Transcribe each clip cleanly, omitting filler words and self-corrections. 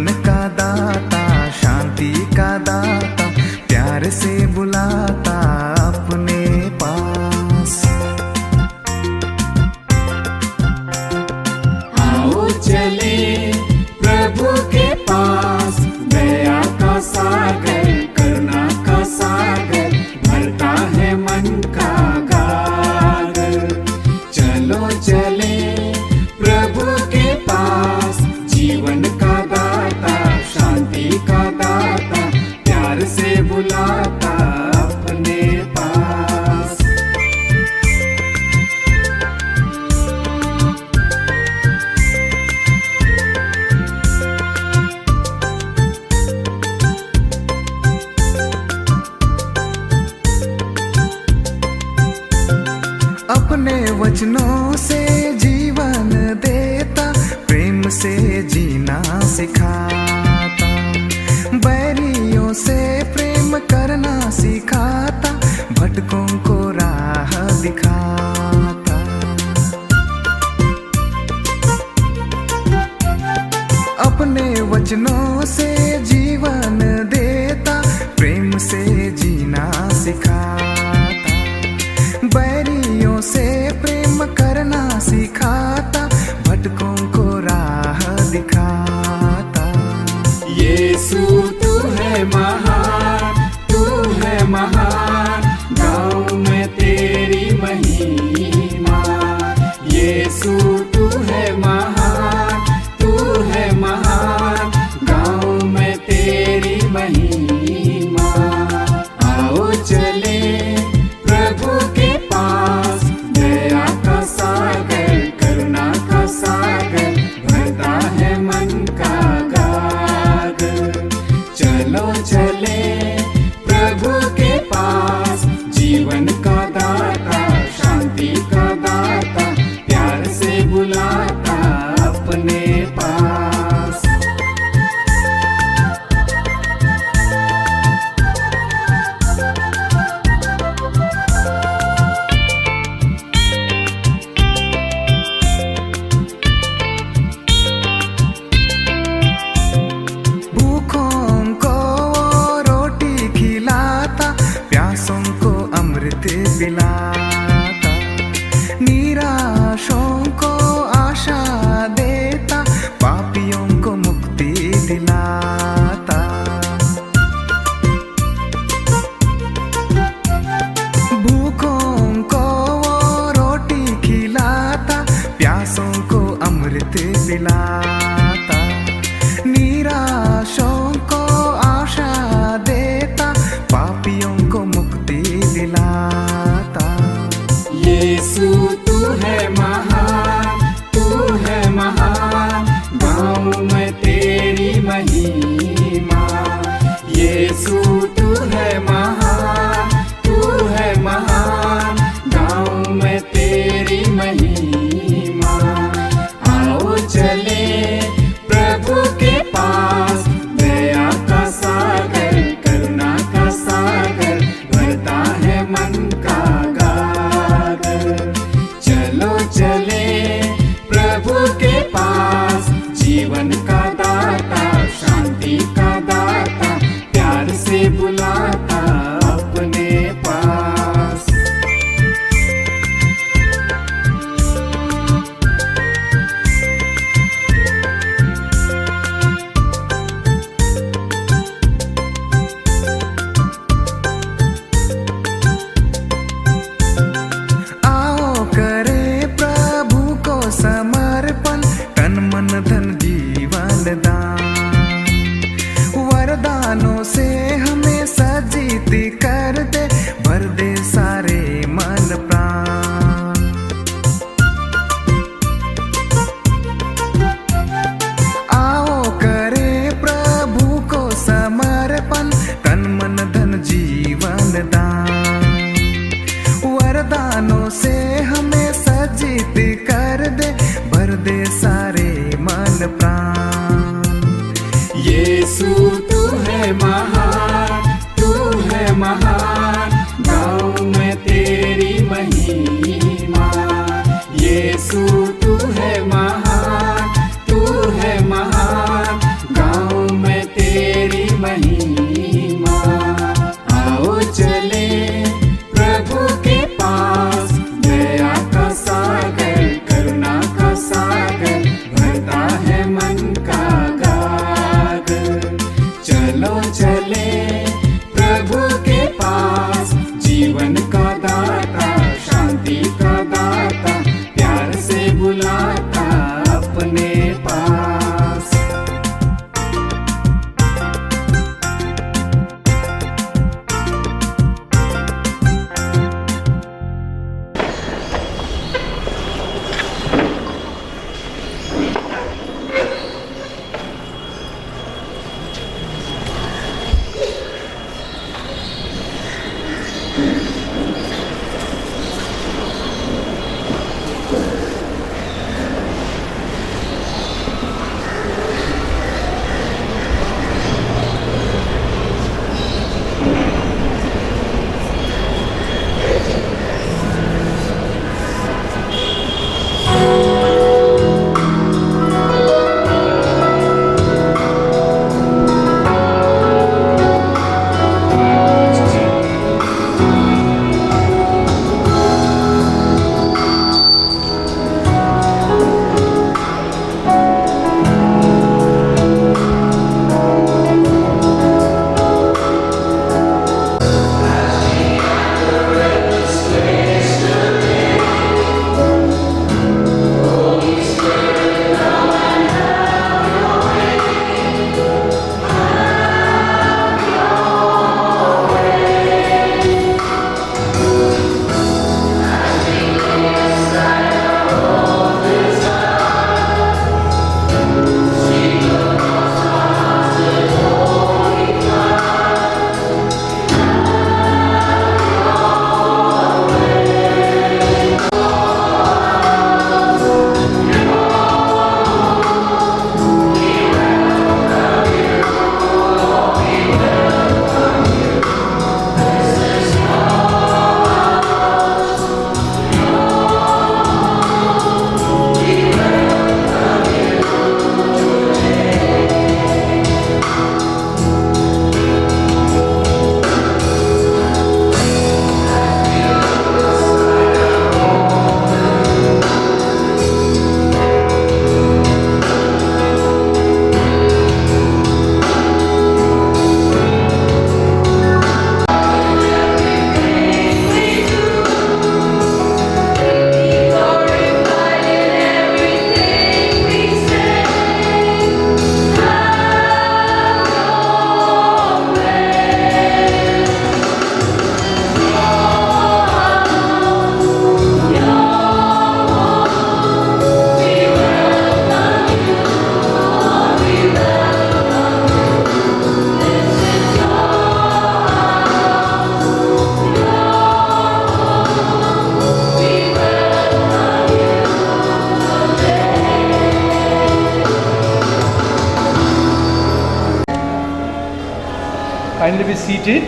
जीवन का दाता, शांति का दाता, प्यार से बुलाता अपने पास। आओ चले प्रभु के पास, दया का सागर, करुणा का सागर, भरता है मन का गागर। चलो चले प्रभु के पास, जीवन का दाता, शांति का दाता, प्यार से बुलाता अपने पास। अपने वचनों से जीवन देता, प्रेम से जीना सिखाता, बैरियों से प्रेम करना सिखाता, भटकों को राह दिखाता। अपने वचनों से जीवन देता, प्रेम से जीना सिखाता, बैरियों से प्रेम करना सिखाता, भटकों को राह दिखाता। यीशु तू है महान, तू है महान, गाँव में तेरी महिमा। यीशु तू है महान, तू है महान, गाँव में तेरी महिमा। आओ चले प्रभु के पास, दया का सागर, करुणा का सागर, भरता है मन का गागर। चलो चले प्रभु के पास, जीवन का दाता, शांति का दाता, प्यार से बुलाता अपने पास। भूखों को रोटी खिलाता, प्यासों को अमृत पिलाता, निराशों को आशा देता, पापियों को मुक्ति दिलाता। भूखों को रोटी खिलाता, प्यासों को अमृत पिलाता, निराशों को आशा देता, पापियों को मुक्ति दिलाता। यीशु तू है महान, तू है महान, गाँव में तेरी महिमा। यीशु तू है महान, तू है महान, गाँव में तेरी महिमा। आओ चले प्रभु के पास, दया का सागर, करुणा का सागर, भरता है मन का गागर। चलो चले प्रभु के पास, जीवन का दाता, शांति का दाता, प्यार से बुलाता अपने पास। आओ करे प्रभु को समर्पण, तन मन धन जीवन दान, वरदानों से हमें सजीत कर दे, भर दे सारे मन प्राण। आओ करे प्रभु को समर्पण, तन मन धन जीवन दान, वरदानों से हमें सजीत कर दे, भर दे सारे मन प्राण। यीशु तू है महान, तू है महान, गाँव में तेरी महिमा। यीशु तू है महान, तू है महान, गाँव Kindly be seated.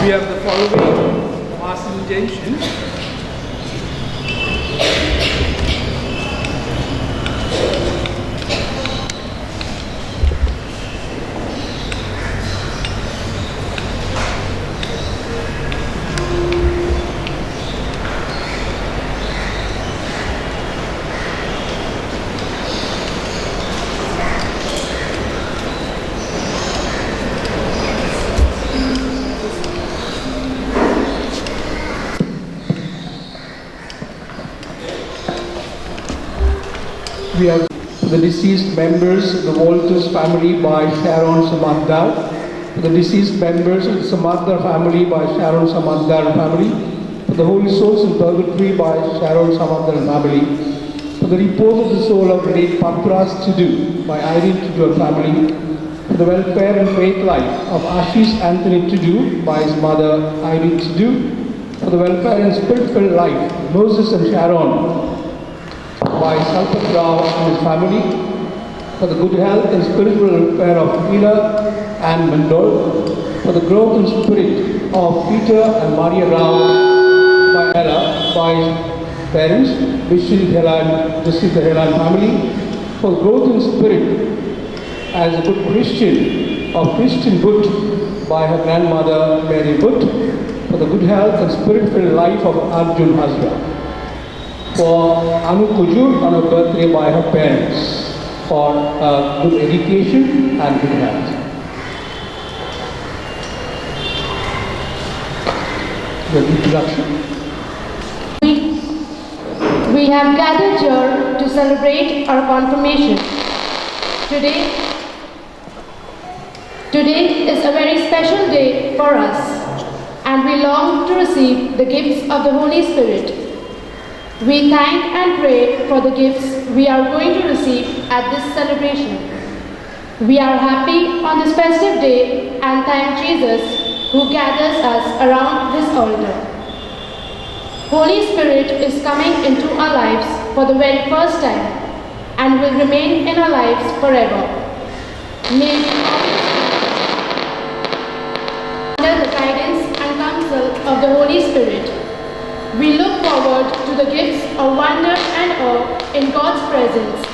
We have the following mass invitation. We have the deceased members of the Walters family by Sharon Samandar, the deceased members of the Samandar family by Sharon Samandar family, for the Holy Souls in Purgatory by Sharon Samandar family, for the repose of the soul of late Patras Tudu by Irene Tudu family, for the welfare and faith life of Ashish Anthony Tudu by his mother Irene Tudu, for the welfare and spiritual life of Moses and Sharon by Salpat Rao and his family, for the good health and spiritual welfare of Hila and Mandol, for the growth and spirit of Peter and Maria Rao by Ella, by his parents, Vishil Helan, Justice the Helan family, for the growth and spirit as a good Christian of Christian Butt by her grandmother Mary Butt, for the good health and spiritual life of Arjun Hazra, for Anu Kujur on her birthday by her parents, for good education and good health. The introduction. We have gathered here to celebrate our confirmation. Today is a very special day for us, and we long to receive the gifts of the Holy Spirit. We thank and pray for the gifts we are going to receive at this celebration. We are happy on this festive day and thank Jesus who gathers us around this altar. Holy Spirit is coming into our lives for the very first time and will remain in our lives forever. May we under the guidance and counsel of the Holy Spirit. We look forward to the gifts of wonder and awe in God's presence.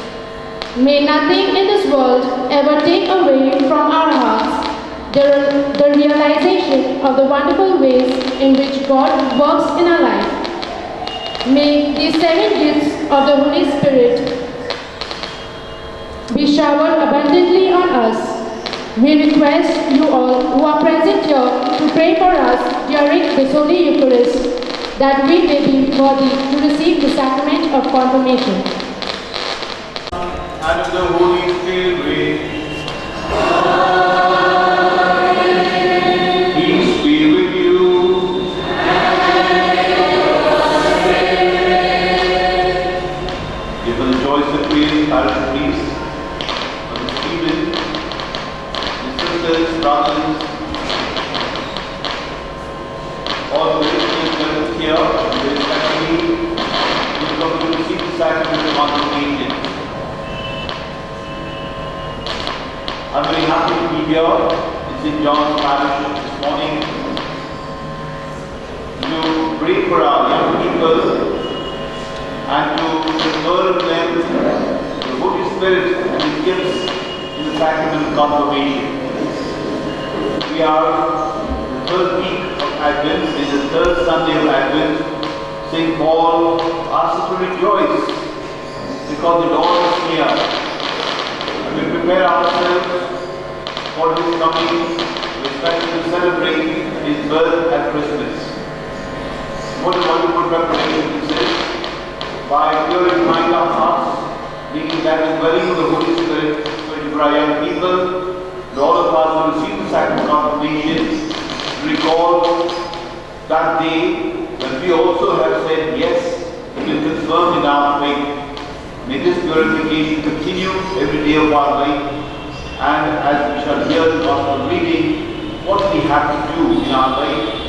May nothing in this world ever take away from our hearts the realization of the wonderful ways in which God works in our life. May these 7 gifts of the Holy Spirit be showered abundantly on us. We request you all who are present here to pray for us during this Holy Eucharist, that we may be worthy to receive the sacrament of confirmation. And of the Holy Spirit. Peace be with you. Give the joys of praise, parish priest, of Stephen, his sisters, brothers, all the Christians here, especially we come to receive the sacrament of confirmation. I'm very happy to be here in St. John's Parish this morning to pray for our young people and to involve them the Holy Spirit and His gifts in the sacrament of confirmation. We are the third week of Advent, this is the third Sunday of Advent. St. Paul asks us to rejoice because the Lord is near. And we prepare ourselves for His coming, especially to celebrate His birth at Christmas. What a wonderful preparation this is. By purifying our hearts, bringing back the dwelling of the Holy Spirit for our young people, and all of us will receive the sacrament of confirmation, recall that day when we also have said yes, we will confirm in our faith. May this purification continue every day of our life, and as we shall hear the gospel reading, what we have to do in our life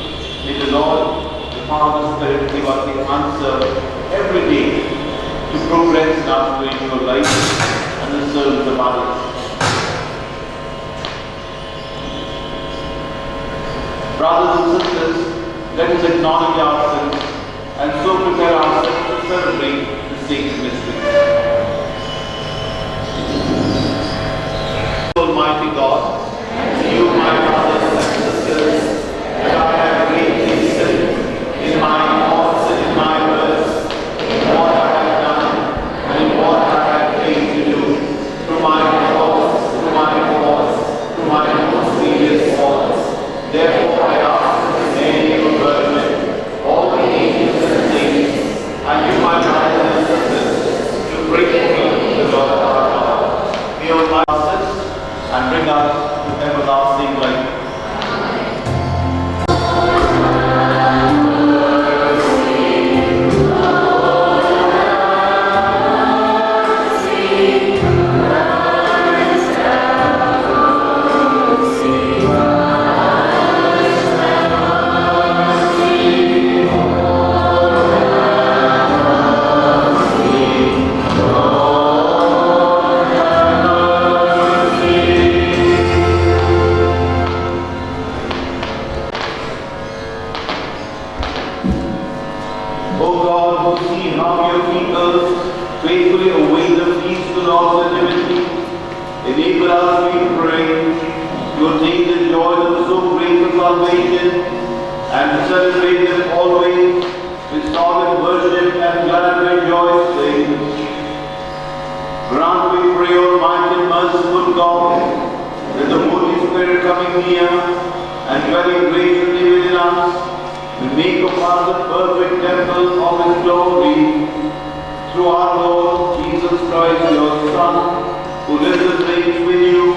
power of the Spirit give us the answer every day to progress in our spiritual life and the service of others. Brothers and sisters, let us acknowledge our sins and so prepare ourselves to celebrate the sacred mystery. Almighty God, to you, my brothers and sisters, that I have greatly sinned in my thoughts and in my words, in what I have done and in what I have failed to do, through my faults, through my most serious faults. Therefore I ask Mary of Virgin, all the angels and saints, and you, my brothers and sisters, to pray for me, the Lord our God. May Almighty us and bring us to everlasting life. O God, who see how your people faithfully await the feast of the Lord's nativity, enable us, we pray, to attain the joy of so great a salvation and to celebrate them always with solemn worship and glad rejoicing. Grant, we pray, Almighty and merciful God, that the Holy Spirit coming near and dwelling graciously within us, will make of us the perfect temple of His glory, through our Lord Jesus Christ, your Son, who lives and reigns with you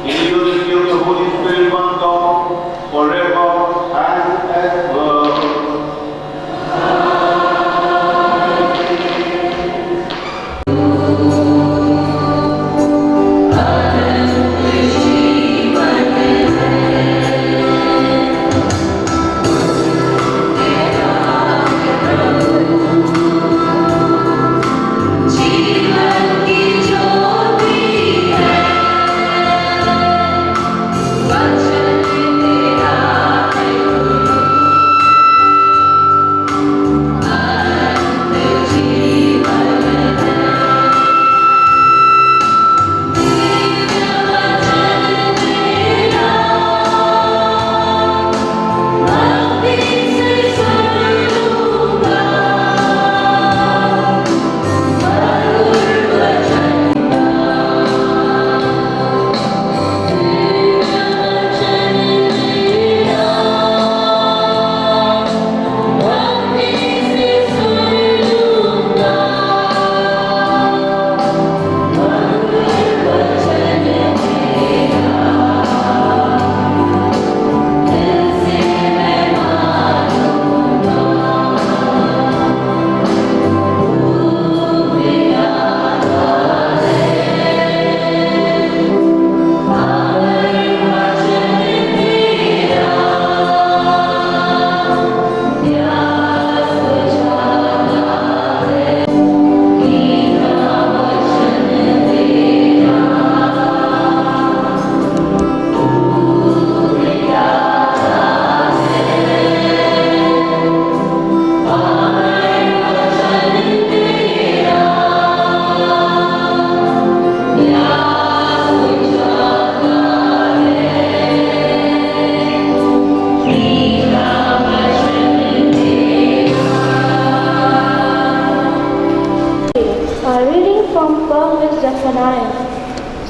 in the unity of the Holy Spirit, one God, forever and ever.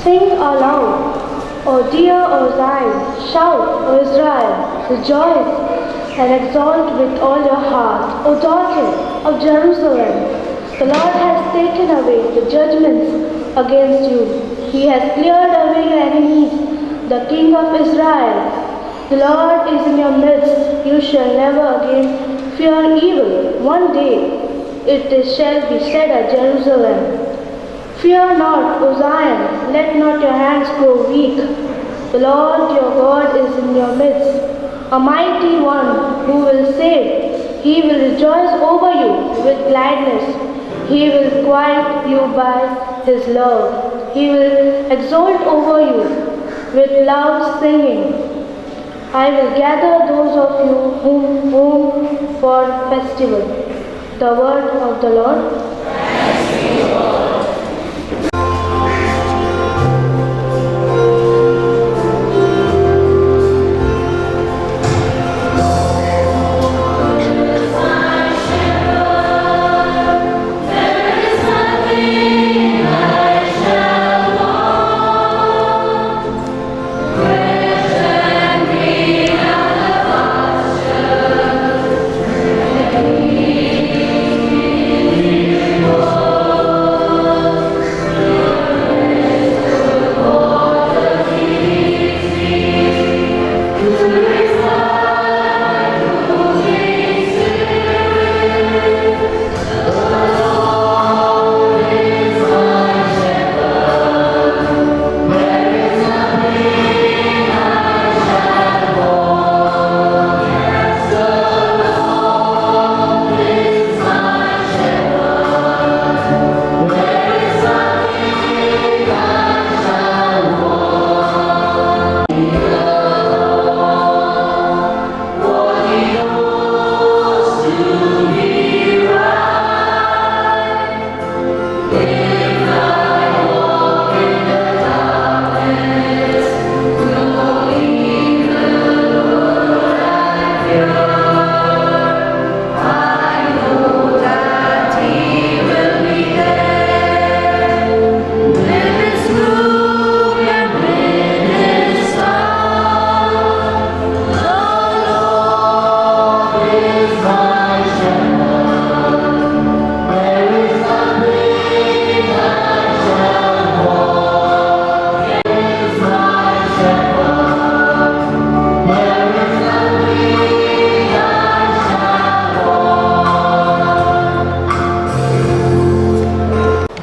Sing aloud, O dear O Zion, shout, O Israel, rejoice and exult with all your heart, O daughter of Jerusalem. The Lord has taken away the judgments against you. He has cleared away your enemies, the King of Israel. The Lord is in your midst. You shall never again fear evil. One day it shall be said at Jerusalem, fear not, O Zion, let not your hands grow weak. The Lord your God is in your midst, a mighty one who will save. He will rejoice over you with gladness. He will quiet you by His love. He will exult over you with loud singing. I will gather those of you whom for festival. The word of the Lord.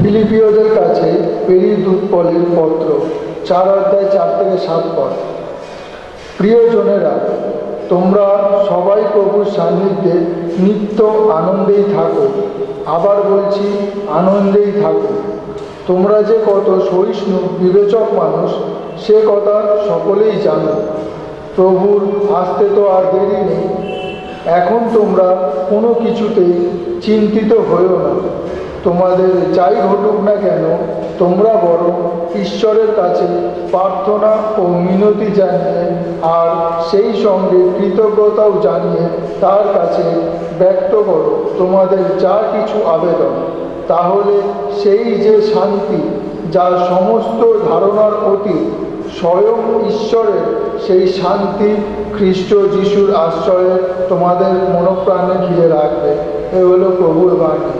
ফিলিপিওদের কাছে পেরিদূত পলের পত্র 4:4-7 প্রিয়জনেরা, তোমরা সবাই প্রভুর সান্নিধ্যে নিত্য আনন্দেই থাকো। আবার বলছি, আনন্দেই থাকো। তোমরা যে কত সহিষ্ণু বিবেচক মানুষ, সে কথা সকলেই জানো। প্রভুর আসতে তো আর দেরি নেই। এখন তোমরা কোনো কিছুতেই চিন্তিত হইও না। তোমাদের যাই ঘটুক না কেন, তোমরা বরং ঈশ্বরের কাছে প্রার্থনা ও মিনতি জানিয়ে আর সেই সঙ্গে কৃতজ্ঞতাও জানিয়ে তার কাছে ব্যক্ত করো তোমাদের যা কিছু আবেদন। তাহলে সেই যে শান্তি, যা সমস্ত ধারণার অতীত, স্বয়ং ঈশ্বরের সেই শান্তি খ্রিস্ট যিশুর আশ্রয়ে তোমাদের মনপ্রাণে ঘিরে রাখবে। এ হলো প্রভুর বাণী।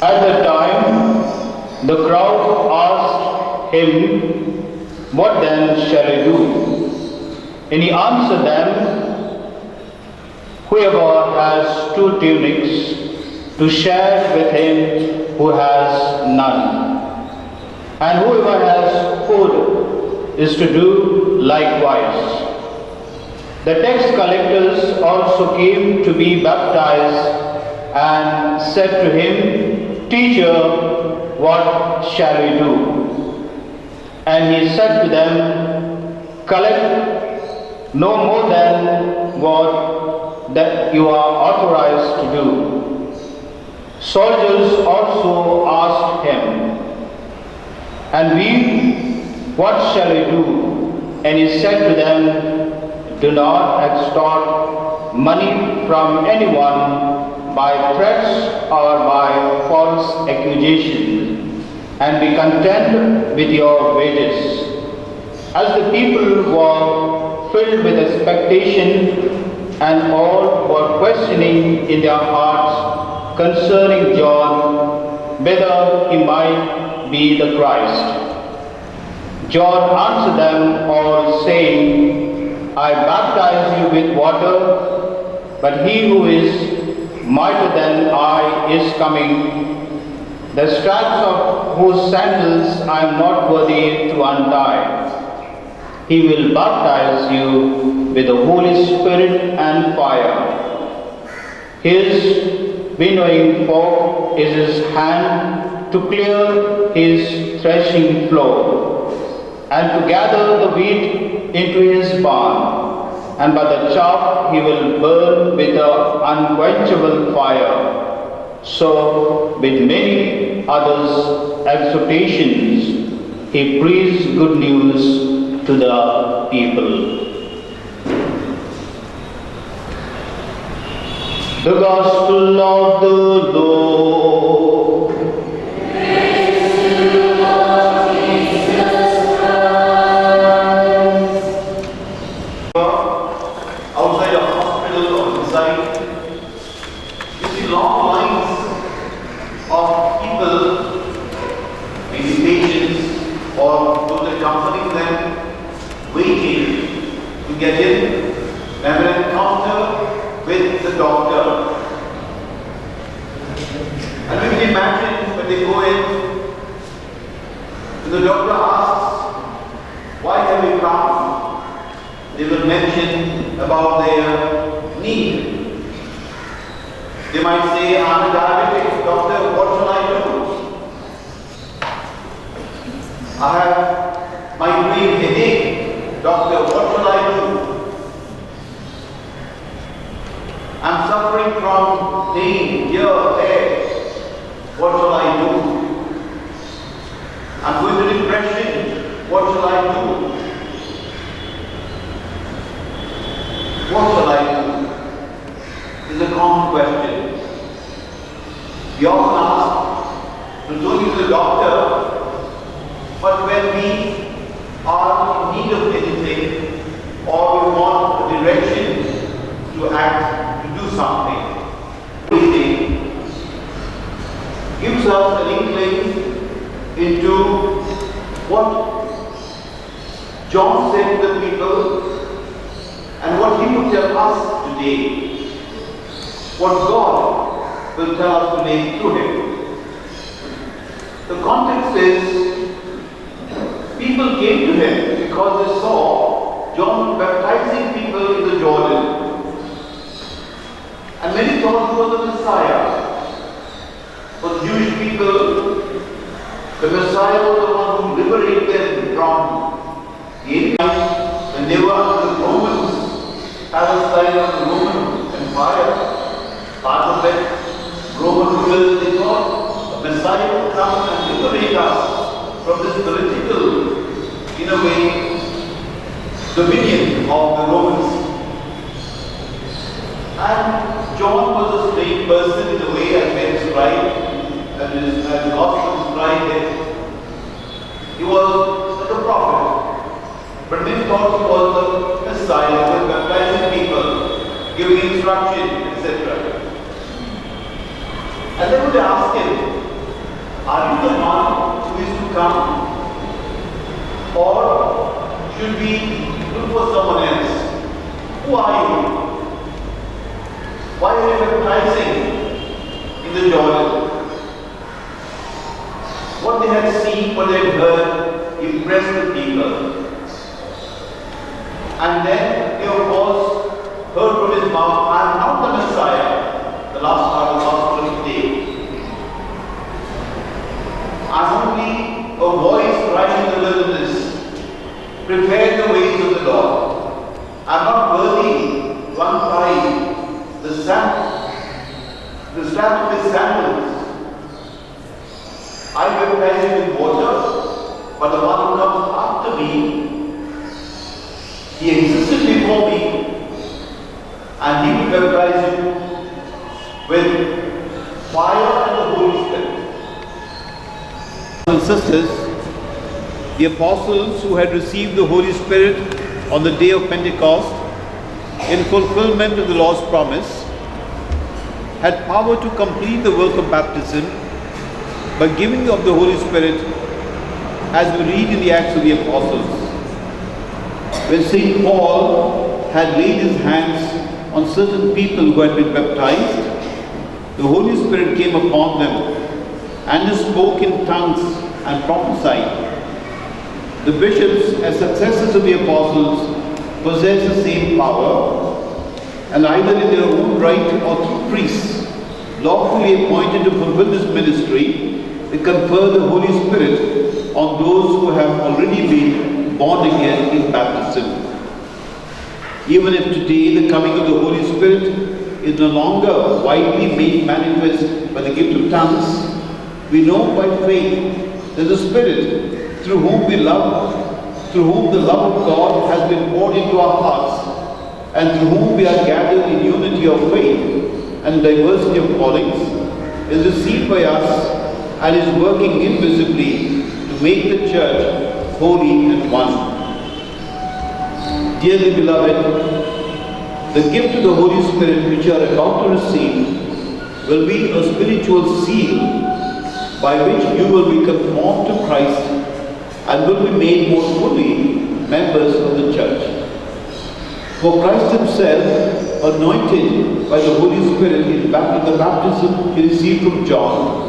At that time, the crowd asked him, "What then shall I do?" And he answered them, Whoever has 2 tunics, to share with him who has none. And whoever has food is to do likewise. The tax collectors also came to be baptized and said to him, Teacher, what shall we do? And he said to them, Collect no more than what that you are authorized to do. Soldiers also asked him, And we, what shall we do? And he said to them, Do not extort money from anyone by threats or by false accusations, and be content with your wages. As the people were filled with expectation, and all were questioning in their hearts concerning John, whether he might be the Christ. John answered them all, saying, I baptize you with water, but he who is mightier than I is coming, the straps of whose sandals I am not worthy to untie. He will baptize you with the Holy Spirit and fire. His winnowing fork is his hand to clear his threshing floor, and to gather the wheat into his barn, and by the chaff he will burn with the unquenchable fire. So, with many others exhortations, he preached good news to the people. The Gospel of the Lord. Outside a hospital or inside, you see long lines of people, maybe patients or those accompanying them, waiting to get in and an encounter with the doctor. And we can imagine when they go in, and the doctor asks, why have you come? They will mention about their need. They might say, I'm a diabetic, doctor, what shall I do? I have migraine headache, doctor, what shall I do? I'm suffering from pain here, there, what shall I do? I'm going through depression, what shall I do? What shall I do? Is a common question. We often ask to go to the doctor, but when we are in need of anything or we want a direction to act, to do something, waiting gives us an inkling into what John said to the people and what he would tell us today, what God will tell us today through him. The context is, people came to him because they saw John baptizing people in the Jordan. And many thought he was the Messiah. For the Jewish people, the Messiah was the one who liberated them from the Indians when they were under the Romans. Palestine of the Roman Empire, part of it, Roman rulers, they thought the Messiah would come and liberate us from this political, in a way, dominion of the Romans. And John was a strange person in a way, as they described, as the Gospel described him. He was like a prophet, but many thought he was the Messiah, who was baptizing people, giving instruction, etc. And they would ask him, are you the one who is to come? Or should we look for someone else? Who are you? what they've heard impressed the people. And then they of course heard from his mouth, I am not the Messiah, the last part of the gospel of today. I'm only a voice crying in the wilderness, prepare the ways of the Lord. I'm not worthy to untie the strap of his sandals. I baptize you with water, but the one who comes after me, he existed before me, and he will baptize you with fire and the Holy Spirit. Brothers and sisters, the apostles who had received the Holy Spirit on the day of Pentecost, in fulfillment of the Lord's promise, had power to complete the work of baptism by giving of the Holy Spirit, as we read in the Acts of the Apostles. When St. Paul had laid his hands on certain people who had been baptized, the Holy Spirit came upon them, and they spoke in tongues and prophesied. The bishops, as successors of the apostles, possessed the same power, and either in their own right or through priests, lawfully appointed to fulfill this ministry, they confer the Holy Spirit on those who have already been born again in baptism. Even if today the coming of the Holy Spirit is no longer widely made manifest by the gift of tongues, we know by faith that the Spirit, through whom we love, through whom the love of God has been poured into our hearts, and through whom we are gathered in unity of faith and diversity of callings, is received by us and is working invisibly to make the church holy and one. Dearly beloved, the gift of the Holy Spirit which you are about to receive will be a spiritual seal by which you will be conformed to Christ and will be made more fully members of the church. For Christ himself, anointed by the Holy Spirit in the baptism he received from John,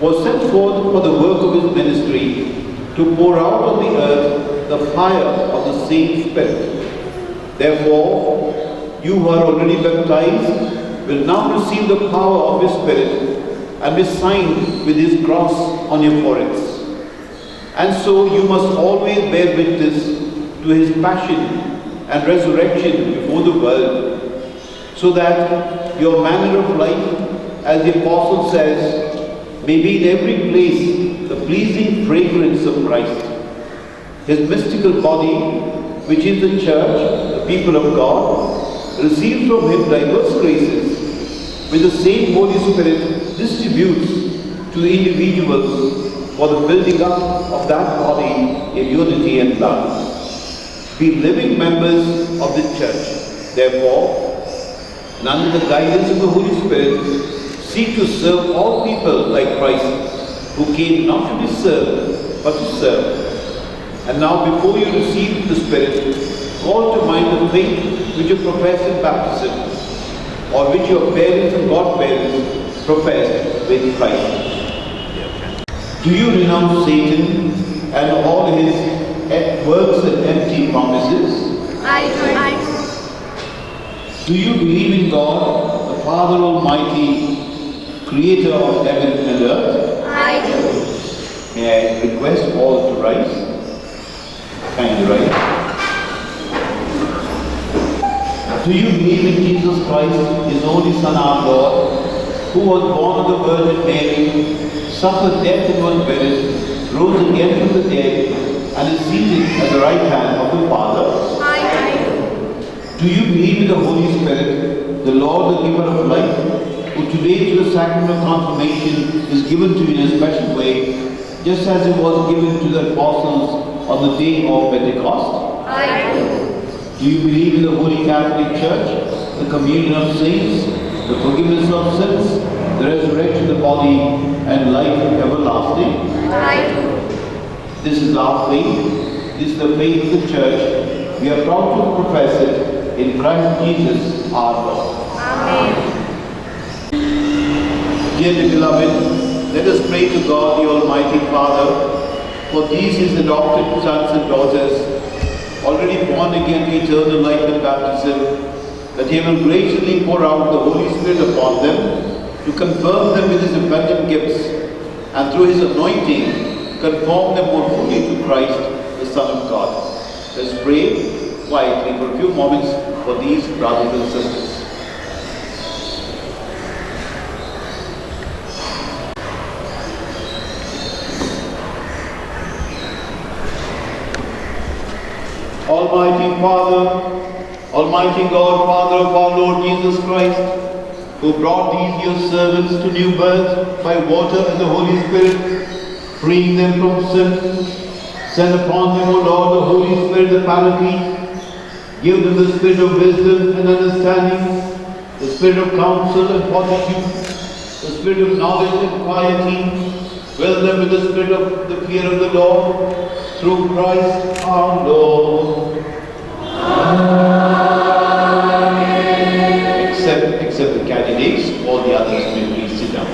was sent forth for the work of his ministry to pour out on the earth the fire of the same Spirit. Therefore, you who are already baptized will now receive the power of his Spirit and be signed with his cross on your foreheads. And so you must always bear witness to his passion and resurrection before the world, so that your manner of life, as the Apostle says, may be in every place the pleasing fragrance of Christ. His mystical body, which is the church, the people of God, receives from him diverse graces, which the same Holy Spirit distributes to the individuals for the building up of that body in unity and love. Be living members of the church. Therefore, and under the guidance of the Holy Spirit, seek to serve all people like Christ, who came not to be served, but to serve. And now before you receive the Spirit, call to mind the faith which you professed in baptism, or which your parents and godparents professed with Christ. Do you renounce Satan and all his works and empty promises? I do. Do you believe in God, the Father Almighty, Creator of heaven and earth? I do. May I request all to rise? Kindly rise. Do you believe in Jesus Christ, his only Son, our Lord, who was born of the Virgin Mary, suffered death and was buried, rose again from the dead, and is seated at the right hand of the Father? I do. Do you believe in the Holy Spirit, the Lord, the giver of life, who today through the sacrament of confirmation is given to you in a special way, just as it was given to the apostles on the day of Pentecost? I do. Do you believe in the Holy Catholic Church, the communion of saints, the forgiveness of sins, the resurrection of the body, and life everlasting? I do. This is our faith. This is the faith of the Church. We are proud to profess it in Christ Jesus our Lord. Amen. Dearly beloved, let us pray to God the Almighty Father For these his adopted sons and daughters, already born again to eternal life and baptism, that he will graciously pour out the Holy Spirit upon them, to confirm them with his abundant gifts, and through his anointing, conform them more fully to Christ, the Son of God. Let's pray quietly for a few moments for these brothers and sisters. Almighty Father, Almighty God, Father of our Lord Jesus Christ, who brought these your servants to new birth by water and the Holy Spirit, freeing them from sin, send upon them, O Lord, the Holy Spirit, the Paraclete. Give them the spirit of wisdom and understanding, the spirit of counsel and fortitude, the spirit of knowledge and piety. Fill them with the spirit of the fear of the Lord, through Christ our Lord. Except the candidates, all the others may please sit down.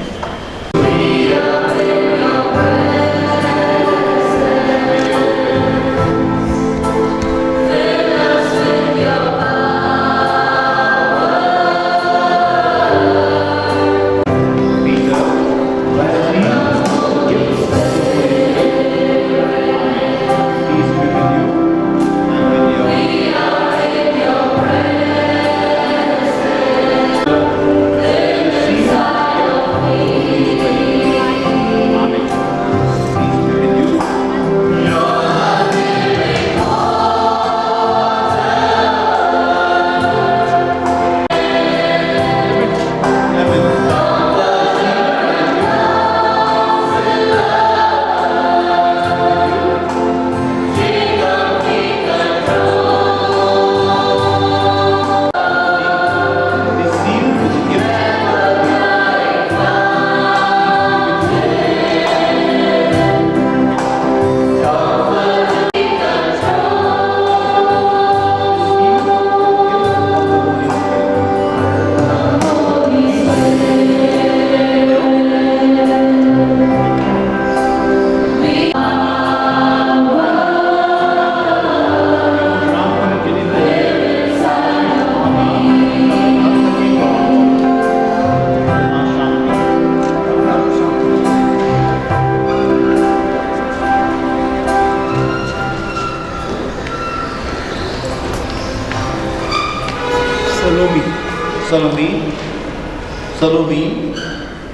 Salome,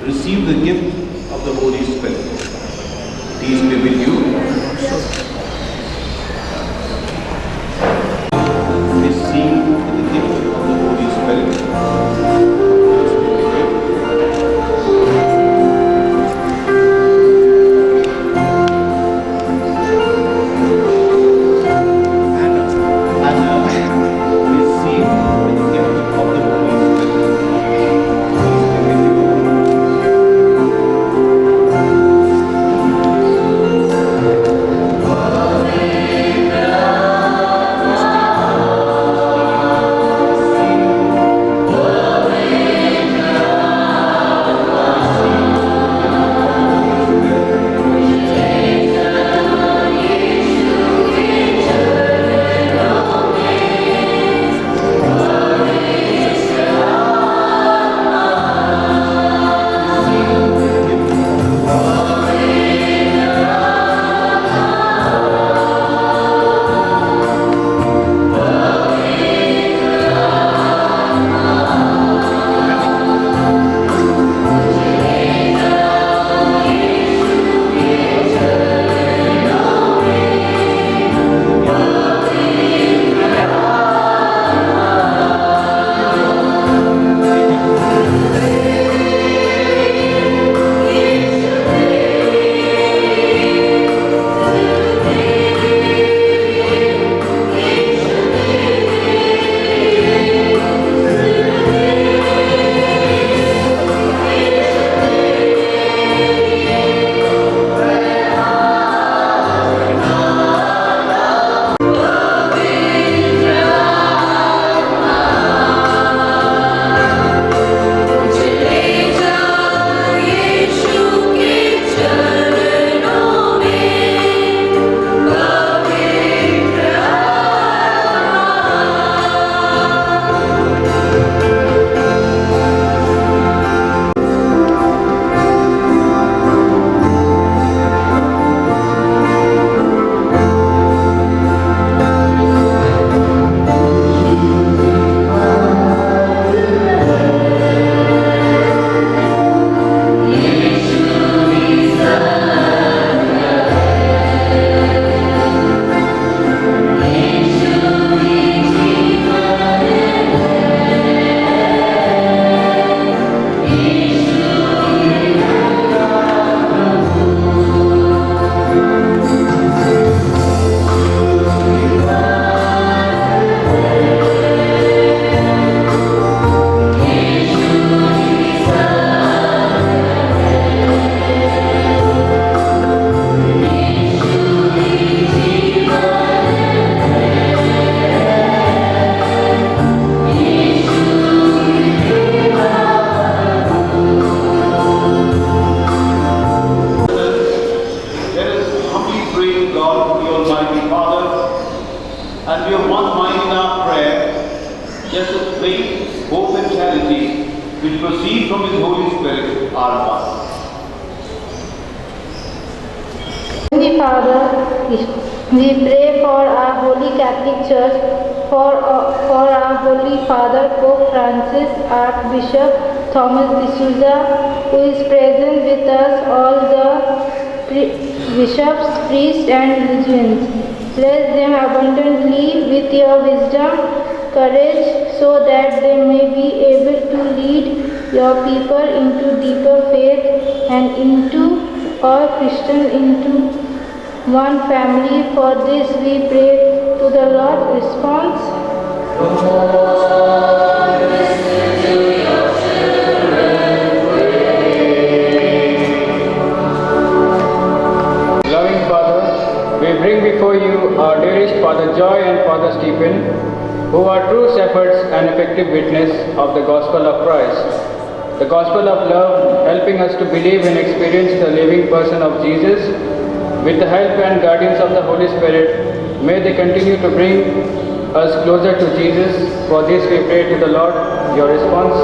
receive the gift of the Holy Spirit. Peace be with you. Receive the gift of the Holy Spirit. Amen. just as faith, hope and charity, which proceed from His Holy Spirit, are one. Heavenly Father, we pray for our Holy Catholic Church, for our Holy Father Pope Francis, Archbishop Thomas D'Souza, who is present with us, all the bishops, priests and religions. Bless them abundantly with your wisdom, courage, so that they may be able to lead your people into deeper faith and into all Christians into one family. For this we pray to the Lord. Response. Loving Father, we bring before you our dearest Father Joy and Father Stephen, who are true shepherds and effective witness of the gospel of Christ. The gospel of love, helping us to believe and experience the living person of Jesus. With the help and guidance of the Holy Spirit, may they continue to bring us closer to Jesus. For this we pray to the Lord. Your response?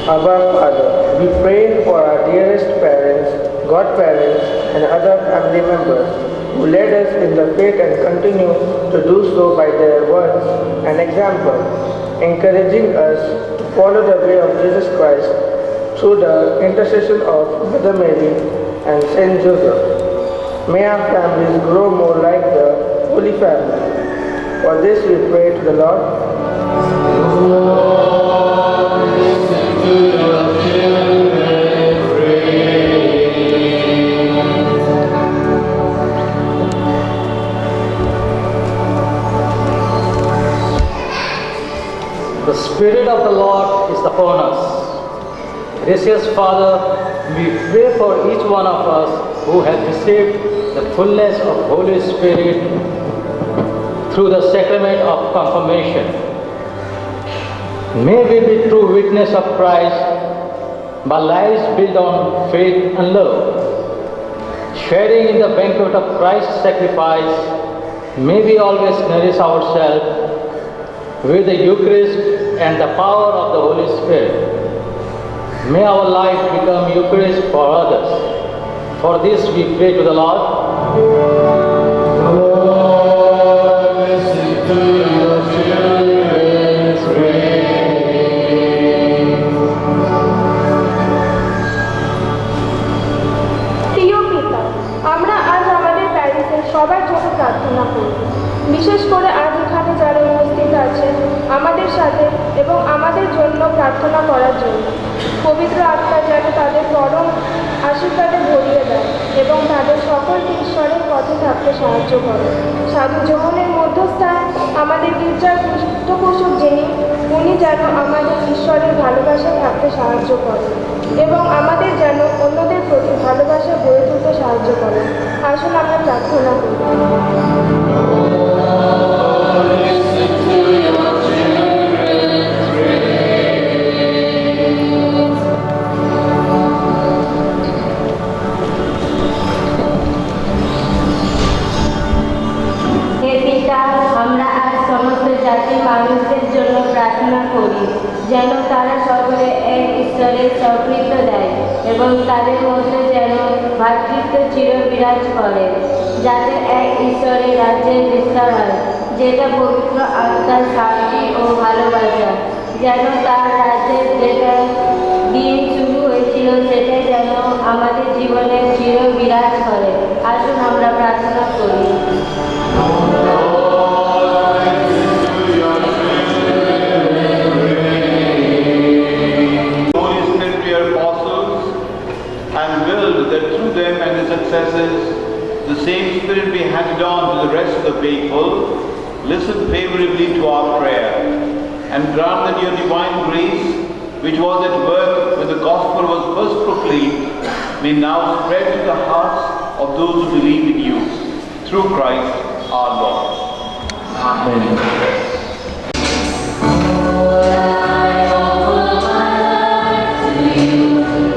Abba Father, we pray for our dearest parents, godparents, and other family members who led us in the faith and continue to do so by their words and example, encouraging us to follow the way of Jesus Christ through the intercession of Mother Mary and Saint Joseph. May our families grow more like the Holy Family. For this we pray to the Lord. The Spirit of the Lord is upon us. Gracious Father, we pray for each one of us who has received the fullness of Holy Spirit through the sacrament of confirmation. May we be true witness of Christ by lives built on faith and love. Sharing in the banquet of Christ's sacrifice, may we always nourish ourselves with the Eucharist and the power of the Holy Spirit. May our life become Eucharist for others. For this we pray to the Lord. প্রিয় পিতা, আমরা আজ আমাদের প্যারিসের সবার জন্য প্রার্থনা করব। বিশেষ করে আজ এখানে যারা উপস্থিত আছেন আমাদের সাথে এবং আমাদের জন্য প্রার্থনা করার জন্য। পবিত্র আত্মা যেন তাদের পরম আশীর্বাদে ভরিয়ে দেয় এবং তাদের সকলকে ঈশ্বরের পথে থাকতে সাহায্য করে। সাধু যোহনের মধ্যস্থায় আমাদের গির্জার পৃষ্ঠপোষক যিনি, উনি যেন আমাদের ঈশ্বরের ভালোবাসায় থাকতে সাহায্য করেন এবং আমাদের যেন অন্যদের প্রতি ভালোবাসা গড়ে তুলতে সাহায্য করেন। আসুন আমরা প্রার্থনা করি। আমরা আজ সমস্ত জাতির মানুষদের জন্য প্রার্থনা করি যেন তারা সকলে এক ঈশ্বরের স্বীকৃত দেয় এবং তাদের মধ্যে যেন ভ্রাতৃত্ব চিরবিরাজ করে, যাতে এক ঈশ্বরের রাজ্যের বিস্তার হয়, যেটা পবিত্র আত্মার শান্তি ও ভালোবাসা, যেন তার রাজ্যের যেটা দিন শুরু হয়েছিল সেটাই যেন আমাদের জীবনে চিরবিরাজ করে। আসুন আমরা প্রার্থনা করি। That through them and their successors, the same Spirit be handed on to the rest of the faithful. Listen favorably to our prayer and grant that your divine grace, which was at work when the gospel was first proclaimed, may now spread to the hearts of those who believe in you. Through Christ our Lord. Amen. I offer my life to you.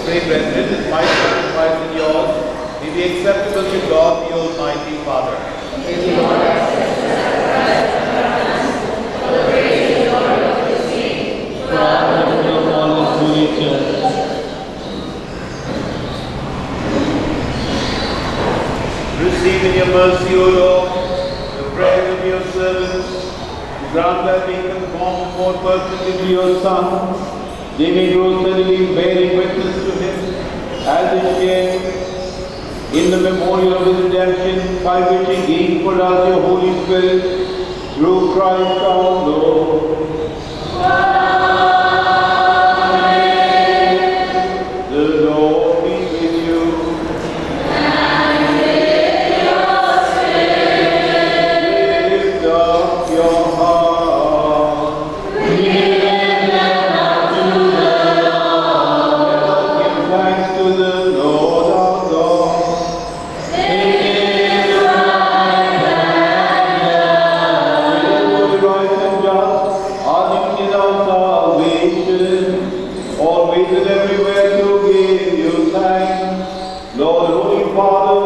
Pray, brethren, that my sacrifice and yours may be acceptable to God, the Almighty Father. Receive in your mercy, O Lord, the prayers of your servants. Grant that being conformed more perfectly to your Son, they may grow steadily bearing witness to him as they share in the memorial of his redemption, by which he gained for us your Holy Spirit, through Christ our Lord. The Lord be with you. Lift up your heart. Give thanks to the Lord our God. It is right and just, our duty and our salvation, always and everywhere to give you thanks, Lord, Holy Father,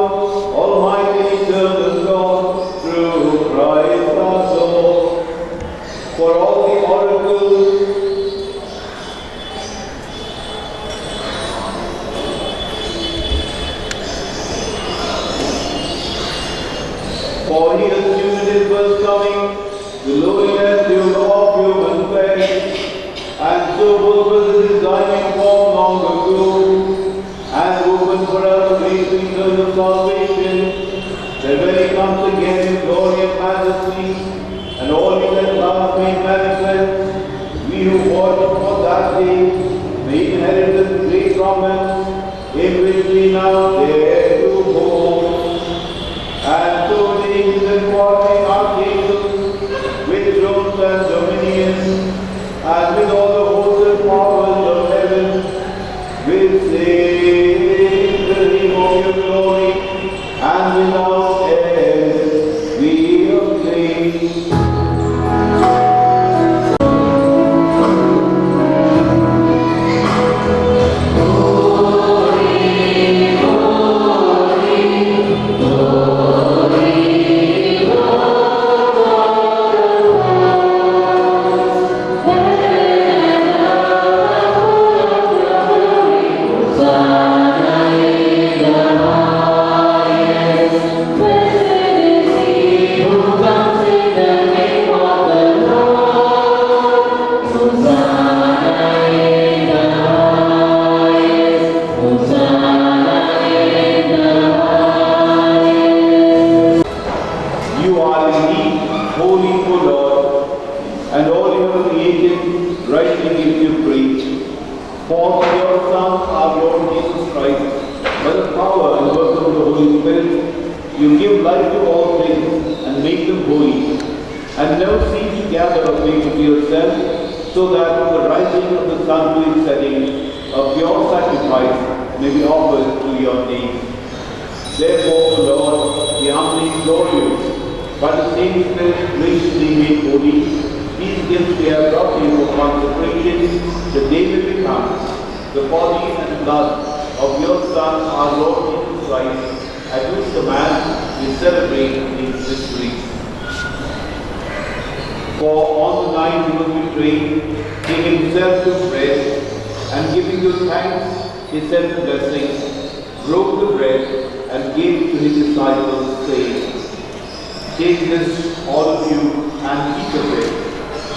Almighty, eternal God, through Christ our Lord, for all the oracles for he assumed in his first coming the lowliness of human flesh, and so fulfilled his designing form long ago, and opened for us the way to eternal salvation, that when he comes again in glory and majesty, and all his at last made manifest, we who watch for that day may inherit this great promise, in which we now dare to hope. And so the angels and quartering archangels, with thrones and dominions, and with all the hosts and powers of heaven, will sing the name of your glory, and without end we acclaim. You are indeed holy, O Lord, and all you have created rightly gives you praise. For through your Son, our Lord Jesus Christ, by the power and work of the Holy Spirit, you give life to all things and make them holy, and never cease to gather a people to yourself, so that from the rising of the sun to its setting, a pure sacrifice may be offered to your name. Therefore, O Lord, we humbly implore you, by the same Spirit graciously made holy, these gifts we have brought to you for consecration, that they may become the body and blood of your Son, our Lord Jesus Christ, at whose command we celebrate these mysteries. For on the night he was betrayed, gave himself to bread, and giving you thanks, he said the blessing, broke the bread, and gave it to his disciples, saying, Take this, all of you, and eat of it,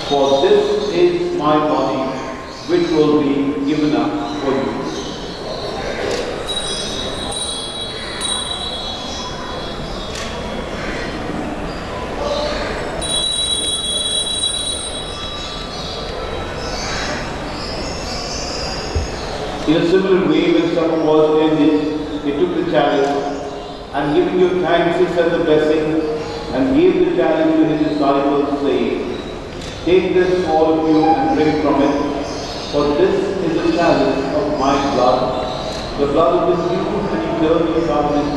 for this is my body, which will be given up for you. In a similar way, when supper was ended, he took the chalice, and giving you thanks, he said the blessing, and gave the chalice to his disciples, saying, Take this, all of you, and drink from it, for this is the chalice of my blood, the blood of the new and eternal covenant,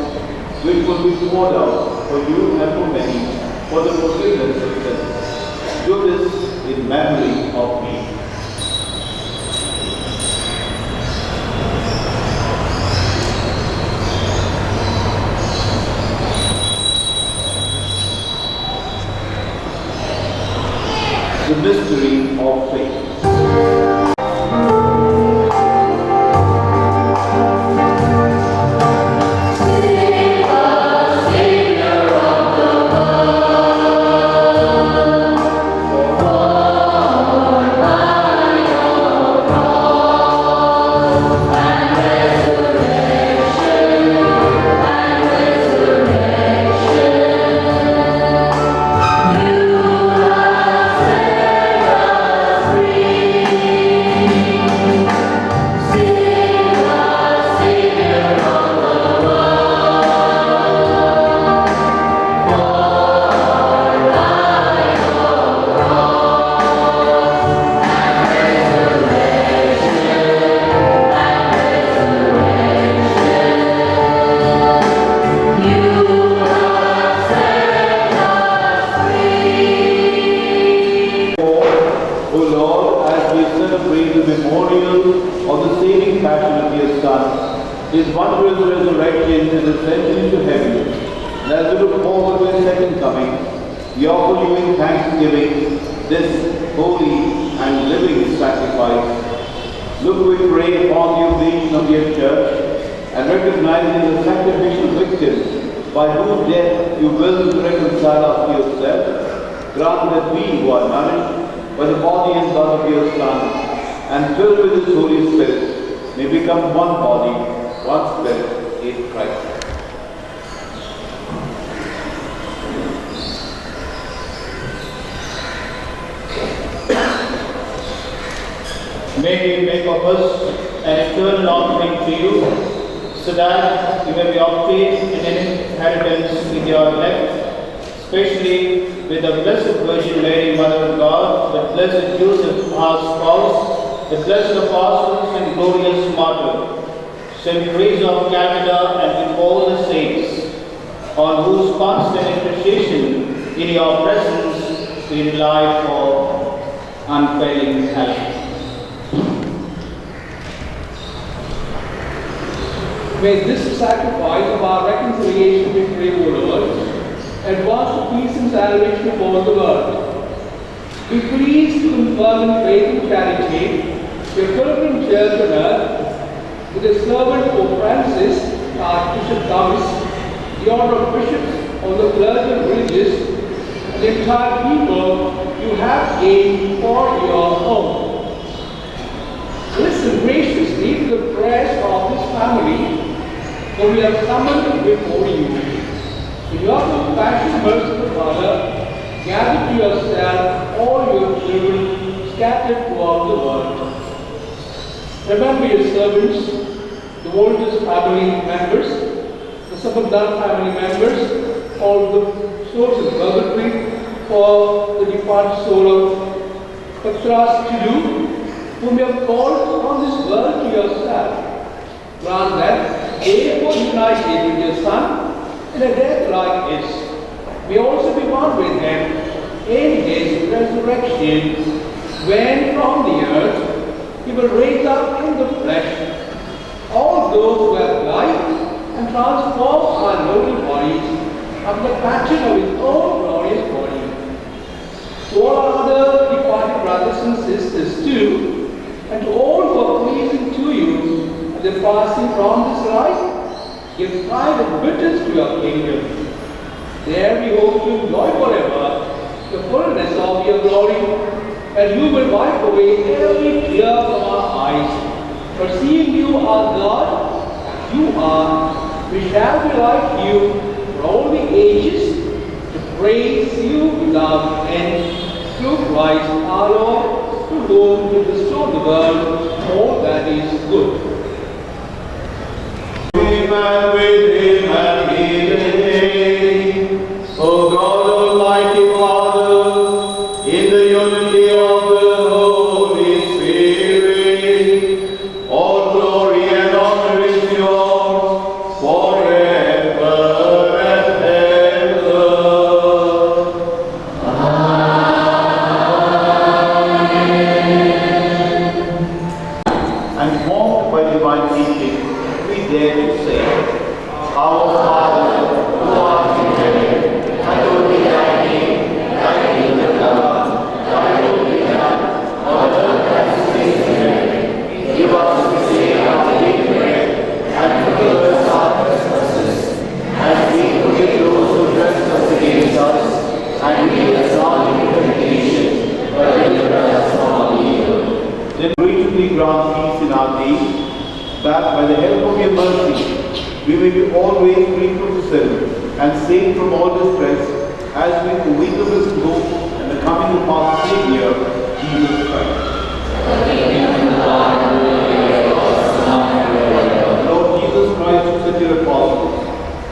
which will be poured out for you and for many, for the forgiveness of sins. Do this in memory of me. mystery of faith. His wondrous resurrection and ascension into heaven, and as we look forward to His second coming, we offer you in thanksgiving this holy and living sacrifice. Look, we pray upon the ovation of your church, and recognizing the sacrificial victim by whose death you will reconcile us to yourself, grant that we who are nourished by the body and blood of your Son, and filled with His Holy Spirit, may become one body, one spirit in Christ. May we make of us an eternal offering to you, so that you may be obtained in an inheritance with your elect, especially with the Blessed Virgin Mary, Mother of God, the Blessed Joseph, our spouse, the blessed apostles and glorious martyrs, Saint Teresa of Calcutta, and with all the saints, on whose constant intercession in your presence we rely for unfailing help. May this sacrifice of our reconciliation we pray, O Lord, advance the peace and salvation of all the world. Be pleased to confirm in faith and charity your pilgrim church on earth, with the servant Pope Francis, Archbishop Thomas, the order of bishops, all the clergy and religious, and the entire people you have gained for your own. Listen graciously to the prayers of this family, for we are summoned before you. In your compassion, merciful Father, gather to yourself all your children scattered throughout the world. Remember your servants, the Walters family members, the Sabandar family members, all the souls of purgatory, for the departed soul of Patras Chidu, whom you have called from this world to yourself. Grant that they were united with your Son in a death like his, may also be one with him in his resurrection, when from the earth He will raise up in the flesh all those who have died and transform our lowly bodies after the pattern of His own glorious body. To all our other departed brothers and sisters too, and to all who are pleasing to you at the passing from this life, give private witness to your kingdom. There we hope to enjoy forever the fullness of your glory, and you will wipe away every tear from our eyes. For seeing you are God, as you are, we shall be like you for all the ages, to praise you without end, through Christ our Lord, to whom you bestow the world all that is good. Amen with Him and He is. O God, Almighty Father, in the unity of the Holy Spirit, all glory and honor is yours forever and ever. And formed by divine teaching, we dare to say, Our Father, who art in heaven, hallowed be thy name. Thy kingdom come, thy will be our need, that by the help of your mercy, we may be always free from sin and safe from all distress, as we await the risen hope and the coming of our Savior, Jesus Christ. Lord Jesus Christ, who said to your apostles,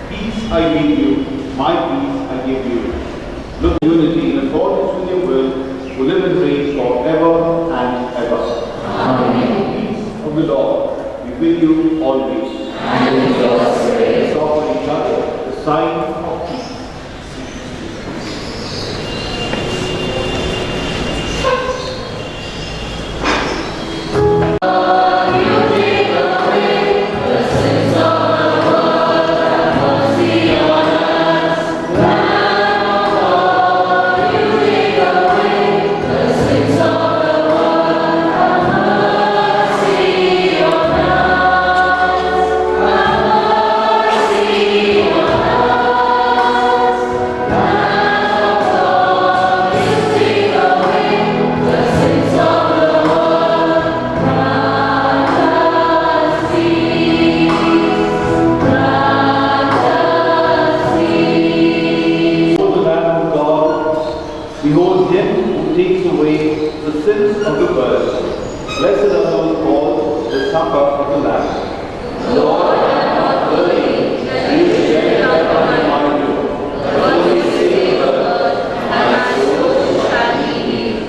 peace I give you, my peace I give you. Look unity in accordance with your will, who live and reign forever and ever. Amen. Peace of the Lord be with you always. And with your spirit. Offer each other the sign of peace. Behold him who takes away the sins of the world. Blessed are those called the supper of the Lamb. Lord, I am not worthy that you should enter under my roof, but only say a word, and my soul shall be healed.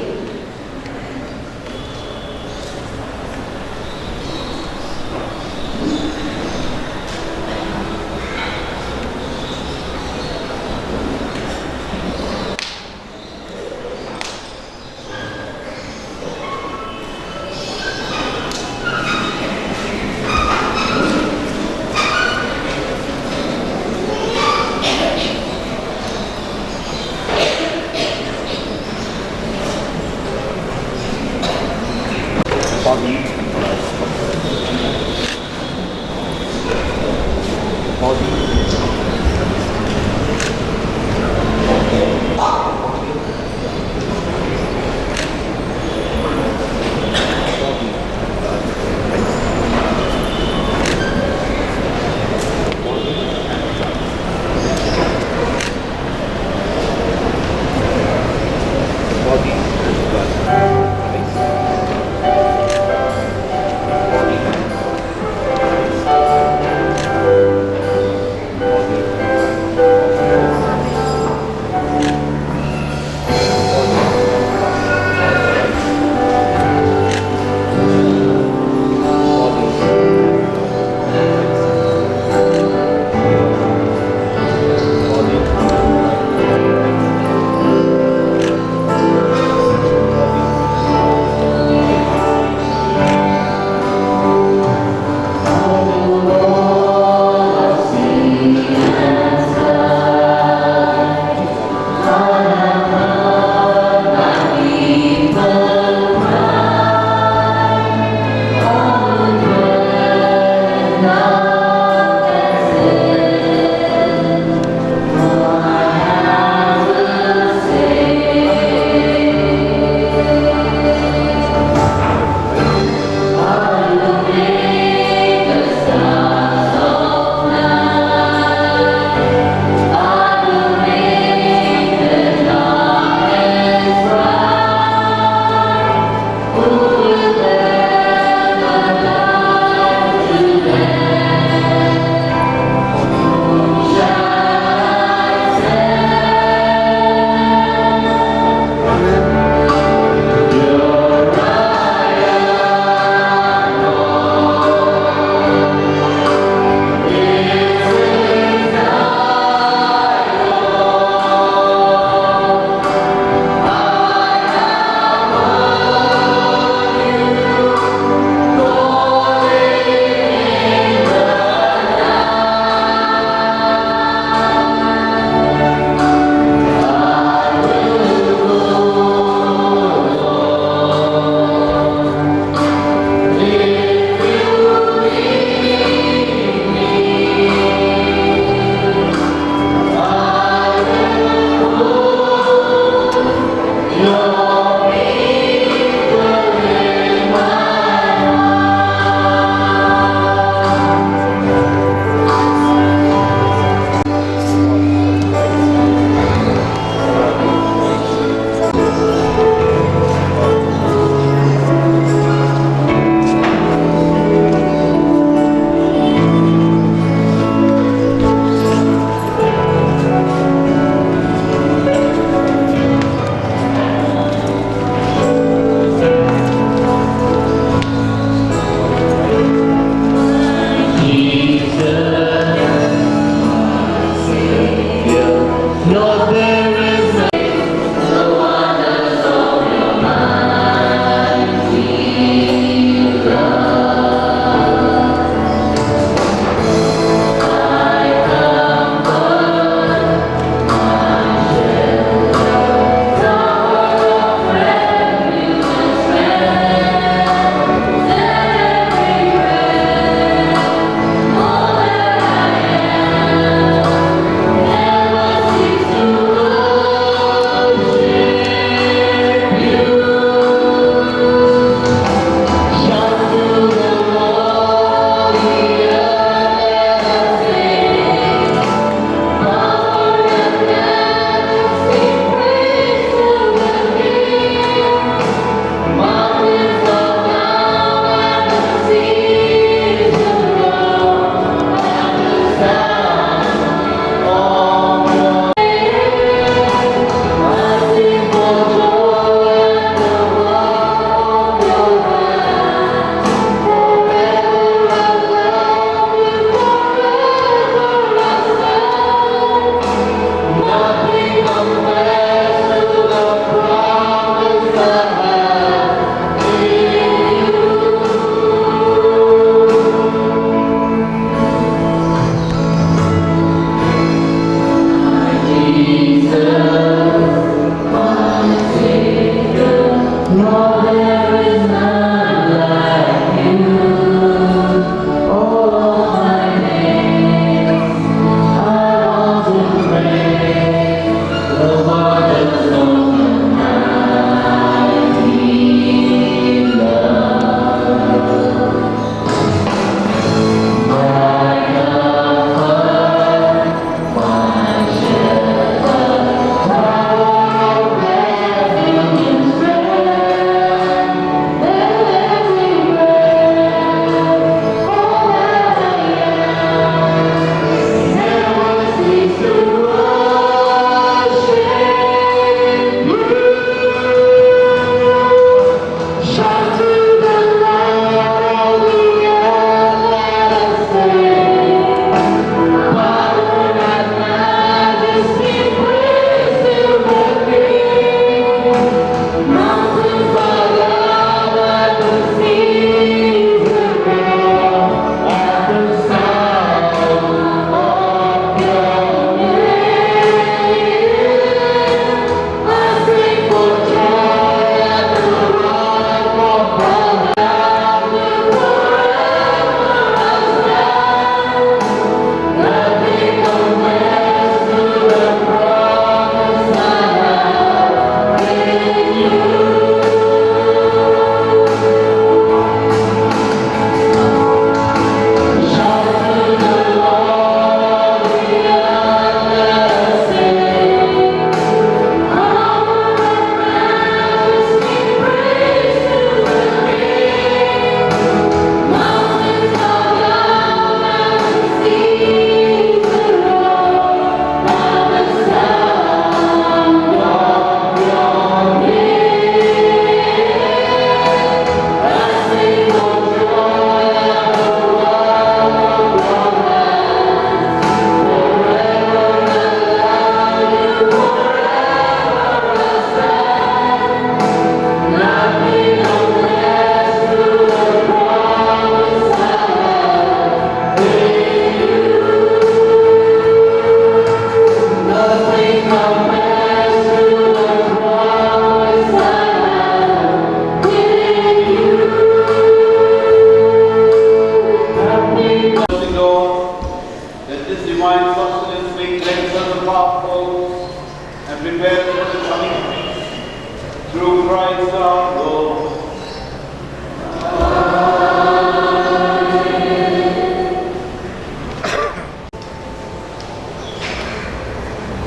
Christ our Lord.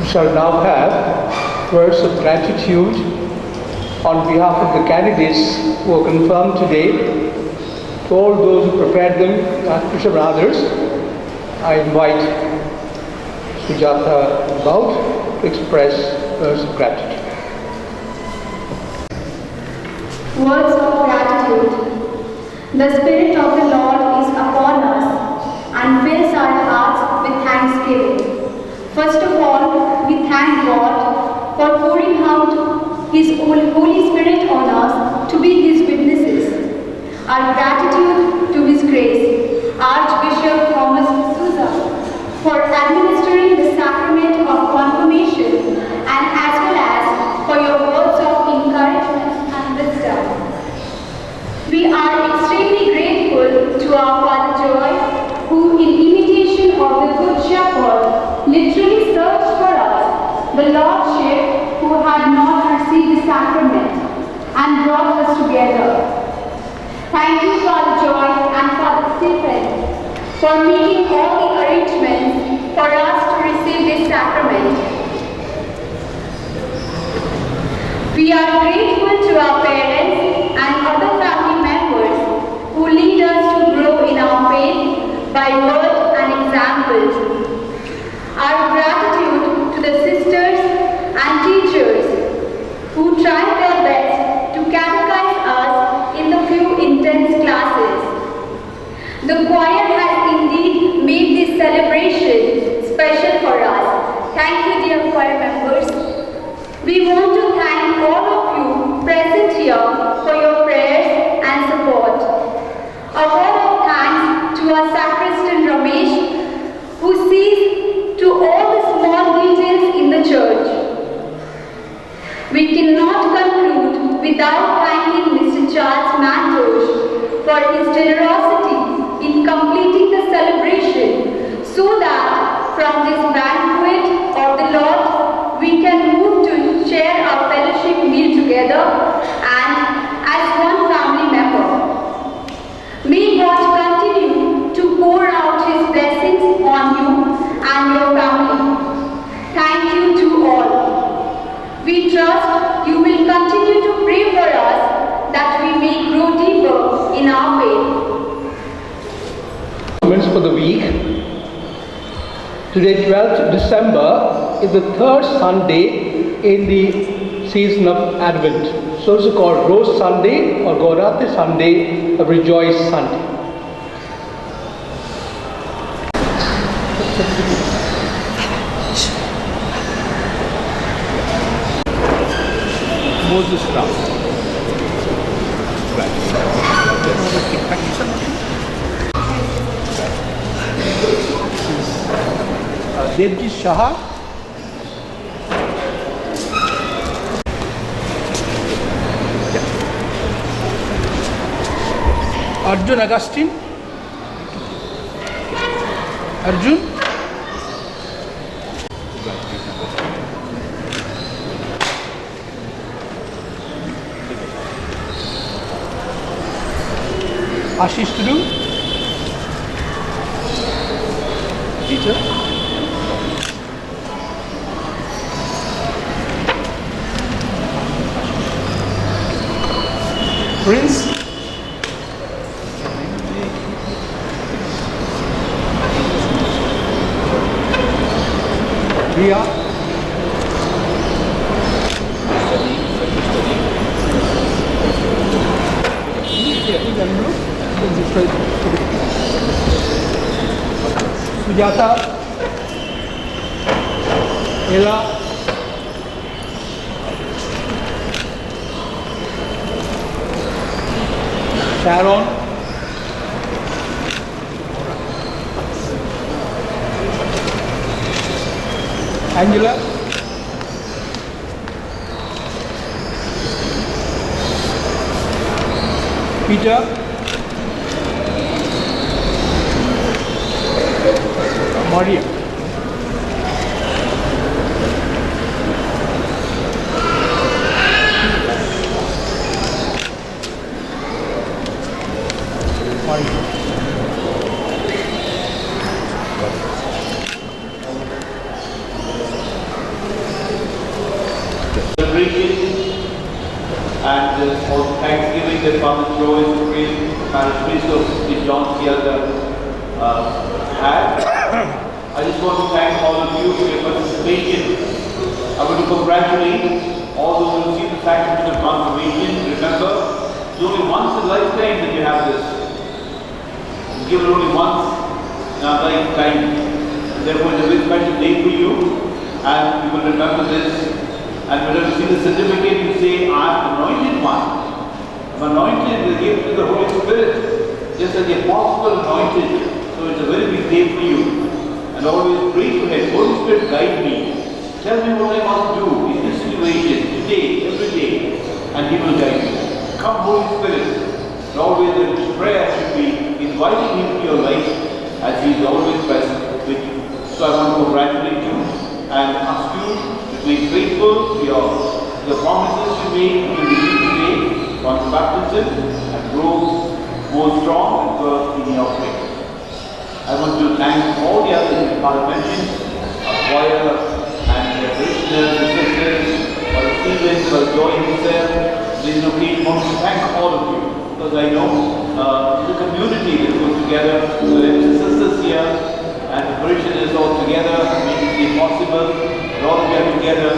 We shall now have words of gratitude on behalf of the candidates who are confirmed today. To all those who prepared them, Archbishop and others, I invite Sujata Bout to express words of gratitude. Words of gratitude. The Spirit of the Lord is upon us and fills our hearts with thanksgiving. First of all, we thank God for pouring out His Holy Spirit on us to be His witnesses. Our gratitude to His grace, Archbishop Thomas D'Souza, for administering the sacrament of confirmation and as well as for your words of encouragement and wisdom. We are extremely grateful to our Father Joy, who in imitation of the Good Shepherd literally searched for us, the Lordship who had not received the sacrament, and brought us together. Thank you, Father Joy and Father Stephen, for making all the arrangements for us to receive this sacrament. We are grateful to our parents and other family members who lead us to grow in our faith by word and example. Our gratitude to the sisters and teachers who try their best to catechize us in the few intense classes. The choir has indeed made this celebration special for us. Thank you, dear choir members. We want to thank all of you present here for your prayers and support. A word of thanks to our sacristan Ramesh, who sees to all the small details in the church. We cannot conclude without thanking Mr. Charles Mantosh for his generosity in completing the celebration so that from this banquet of the Lord we can move to share our fellowship meal together and as one family member. May God continue to pour out His blessings on you and your family. Thank you to all. We trust you will continue to pray for us that we may grow deeper in our faith. Comments for the week. Today, 12th December, is the third Sunday in the season of Advent. So it's called Rose Sunday or Gaudete Sunday, or Rejoice Sunday. Moses Crown. Devji Shah. Arjun Augustine. Arjun. Ashish Tudu. Teacher. Prince. Ria. Sujata. Ella. Sharon. Angela. Peter. Maria. and also Thanksgiving that Father Joy, the great marriage priest of St. John's the Elder, had. I just want to thank all of you for your participation. I want to congratulate all those who receive the sacrament of confirmation. Remember, it's only once in lifetime that you have this. It's given only once in our lifetime. Therefore, it's a very special day for you, and you will remember this. And when you see the certificate, you say, I am anointed one. I'm anointed with the gift of the Holy Spirit, just as the apostle anointed. So it's a very big day for you. And always pray to Him, Holy Spirit, guide me. Tell me what I must do in this situation, today, every day, and He will guide you. Come, Holy Spirit. And always the prayer should be inviting Him to your life, as He is always present with you. So I want to congratulate you and ask you to be faithful to the promises you made to the today on baptism and grow more strong and firm in your faith. I want to thank all the others who are mentioned, our choir and their parishioners, the sisters, or the students who are joining themselves. There is no occasion. I want to thank all of you, because I know the community that goes together, the sisters here and the parishioners all together, making it possible. And all of you are together.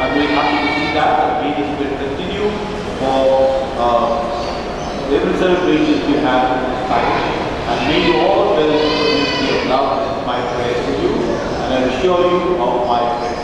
I'm very happy to see that, and may this will continue for every celebration you have in this parish. And may you all dwell in the community of love. This is my prayer to you, and I assure you of my prayer.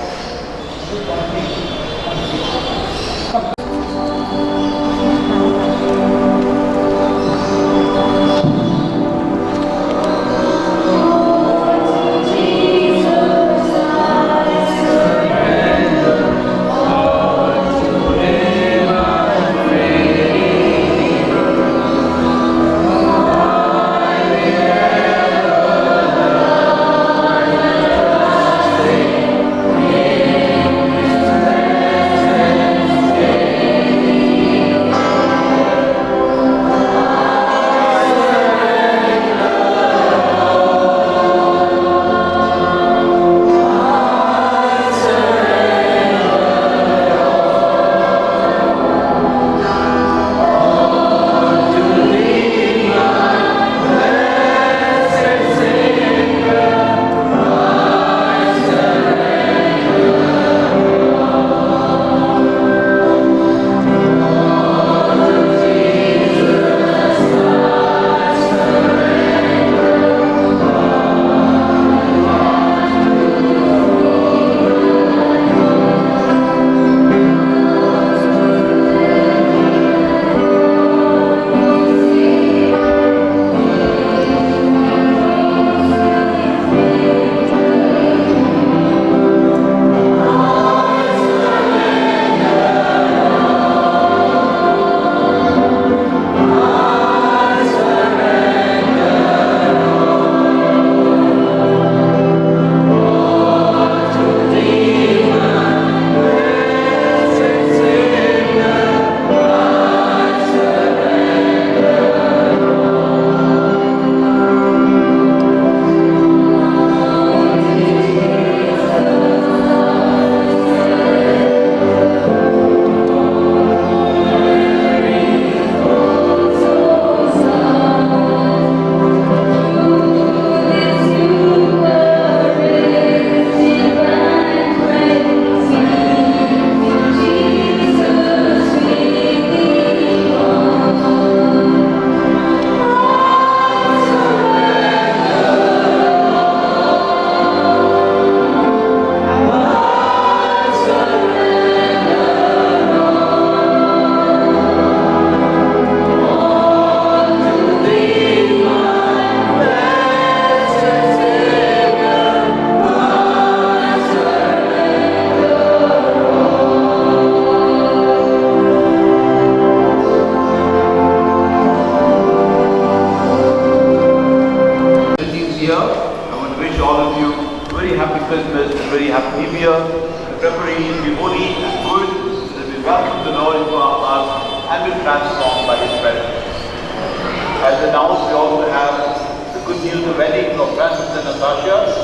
As announced, we also have the good news of wedding of Francis and Natasha,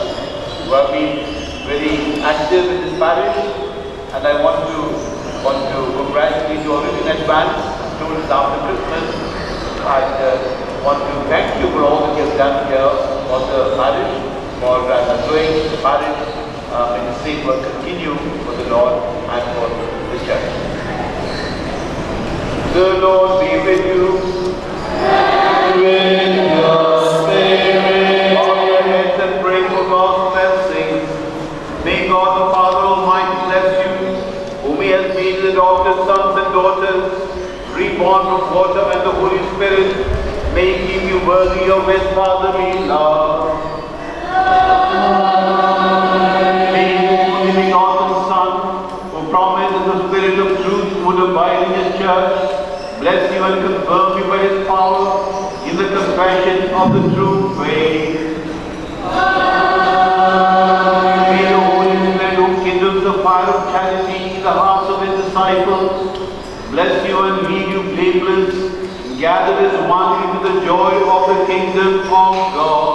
who have been very active in this parish, and I want to want to congratulate you already in advance. Told us after Christmas. And want to thank you for all that you have done here for the parish, for doing the parish. May the same work continue for the Lord and for the church. The Lord be with you. And with your spirit. Bow your heads and pray for God's blessing. May God the Father Almighty bless you, whom He has made the adopted sons and daughters, reborn from water and the Holy Spirit. May He keep you worthy of His fatherly love. May the only begotten Son, who promises the Spirit of truth would abide in His church, bless you and confirm you by His power in the confession of the true faith. May the Holy Spirit, who kindles the fire of charity in the hearts of His disciples, bless you and lead you blameless, and gather as one into the joy of the kingdom of God.